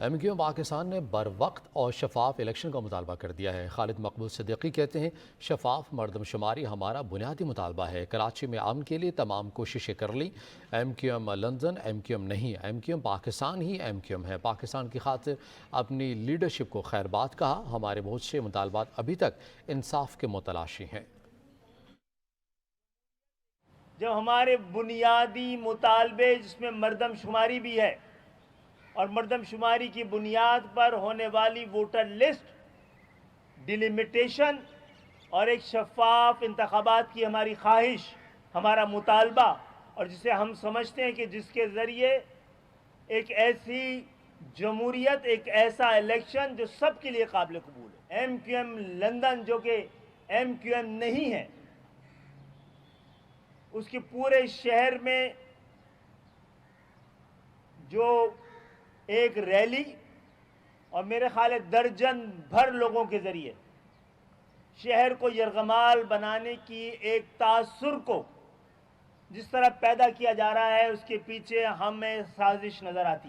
M Q M Pakistan نے بر وقت اور شفاف الیکشن کا مطالبہ کر دیا ہے۔ خالد مقبول صدیقی کہتے ہیں شفاف مردم شماری ہمارا بنیادی مطالبہ ہے۔ کراچی میں امن کے لیے تمام کوششیں کر لی۔ M Q M London M Q M نہیں، ایم کیو ایم پاکستان ہی ایم کیو ایم ہے۔ پاکستان کی خاطر اپنی لیڈرشپ کو خیر بات کہا۔ ہمارے بہت سے مطالبات ابھی تک انصاف کے متلاشی ہیں۔ جو ہمارے بنیادی مطالبے جس میں مردم شماری بھی ہے اور مردم شماری کی بنیاد پر ہونے والی ووٹر لسٹ ڈیلیمیٹیشن اور ایک شفاف انتخابات کی ہماری خواہش، ہمارا مطالبہ، اور جسے ہم سمجھتے ہیں کہ جس کے ذریعے ایک ایسی جمہوریت، ایک ایسا الیکشن جو سب کے لیے قابل قبول ہے۔ ایم کیو ایم لندن جو کہ ایم کیو ایم نہیں ہے، اس کے پورے شہر میں جو ایک ریلی اور میرے خیال ہے درجن بھر لوگوں کے ذریعے شہر کو یرغمال بنانے کی ایک تاثر کو جس طرح پیدا کیا جا رہا ہے، اس کے پیچھے ہمیں سازش نظر آتی ہے۔